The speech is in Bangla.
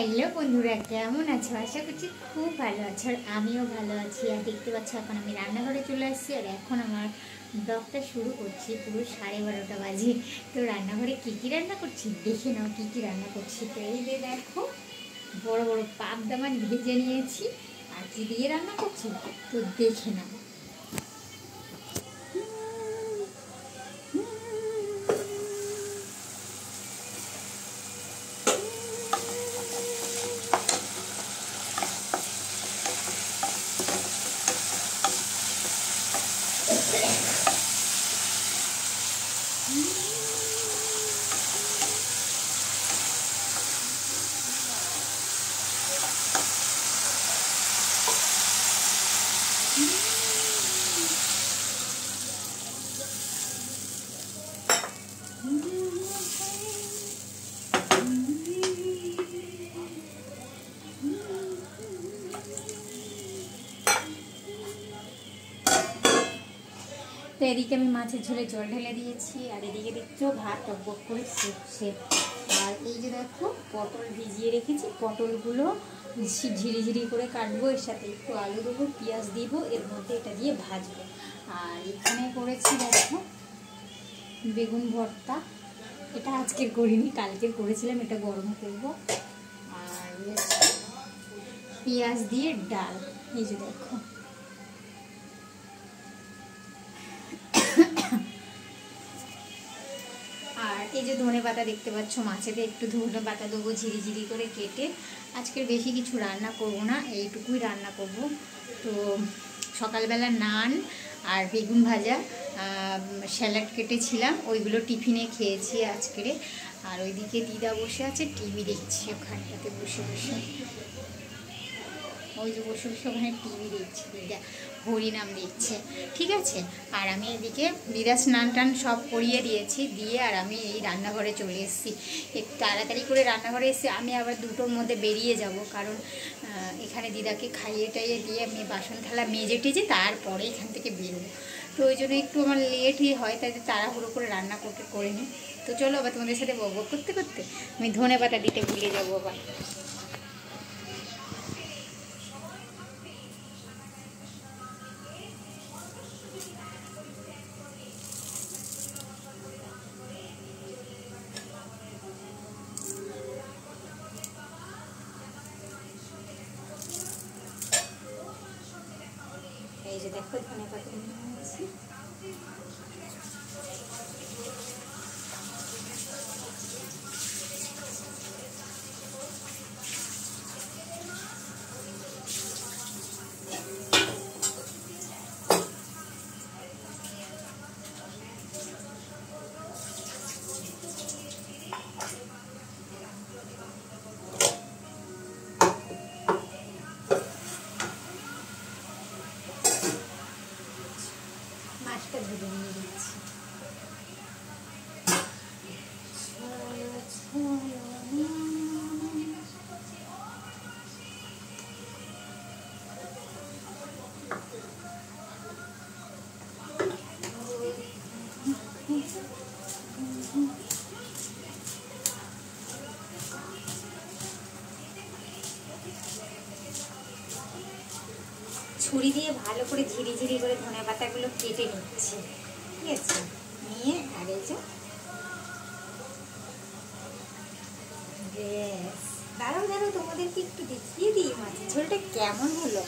হ্যালো বন্ধুরা, কেমন আছো? আশা করছি খুব ভালো আছো। আর আমিও ভালো আছি। আর দেখতে পাচ্ছ এখন আমি রান্নাঘরে চলে আসছি। আর এখন আমার ব্লগটা শুরু করছি। পুরো 12:30 বাজে। তো রান্নাঘরে কী কী রান্না করছি দেখে নাও। কী কী রান্না করছি তো এই যে দেখো, বড় বড় পাবদা মাছ ভেজে নিয়েছি। আর কী দিয়ে রান্না করছি তো দেখে নাও। তো এদিকে আমি মাছের ঝোলে জল ঢেলে দিয়েছি। আর এদিকে দেখছো ভাত টকবক করে ফুটছে। আর এই যে দেখো, পটল ভিজিয়ে রেখেছি। পটলগুলো ঝিরিঝিরি করে কাটবো, এর সাথে একটু আলু দেবো, পেঁয়াজ দিব, এর মধ্যে এটা দিয়ে ভাজবো। আর এখানে করেছি দেখো বেগুন ভর্তা। এটা আজকের করিনি, কালকের করেছিলাম, এটা গরম করবো। আর পেঁয়াজ দিয়ে ডাল, এই যে দেখো। আর এই যে ধনে পাতা দেখতে পাচ্ছ, মাছেতে একটু ধনে পাতা দেবো ঝিরিঝিরি করে কেটে। আজকের বেশি কিছু রান্না করব না, এইটুকুই রান্না করব। তো সকালবেলা নান আর বেগুন ভাজা, স্যালাড কেটেছিলাম, ওইগুলো টিফিনে খেয়েছি আজকের। আর ওইদিকে দিদা বসে আছে, টিভি দেখছি ওখানটাতে বসে বসে। ওই যে বসে বসে ওখানে টিভি দেখছি, দিদা হরিনাম দেখছে, ঠিক আছে। আর আমি এদিকে দিদা স্নান টান সব করিয়ে দিয়েছি, দিয়ে আর আমি এই রান্নাঘরে চলে এসেছি। একটু তাড়াতাড়ি করে রান্নাঘরে এসে আমি আবার 2টোর মধ্যে বেরিয়ে যাব, কারণ এখানে দিদাকে খাইয়ে টাইয়ে দিয়ে আমি বাসন থালা মেজে টেজে তারপরে এখান থেকে বেরোবো। তো ওই জন্য একটু আমার লেটই হয়, তাই তাড়াহুড়ো করে রান্না করে নিই। তো চলো আবার তোমাদের সাথে বক বক করতে করতে আমি ধনে পাতা দিতে ভুলে যাবো আবার। এই যে দেখো ধনে পাতা নিয়েছি। মাছটা ভেজে নিয়ে দিচ্ছি। ছুরি দিয়ে ভালো করে ঝিরিঝিরি করে ধনে পাতাগুলো কেটে নিচ্ছি, ঠিক আছে। নিয়ে আর এই যে দাঁড়াও দাঁড়াও, তোমাদেরকে একটু দেখিয়ে দিই মাছের ঝোলটা কেমন হলো।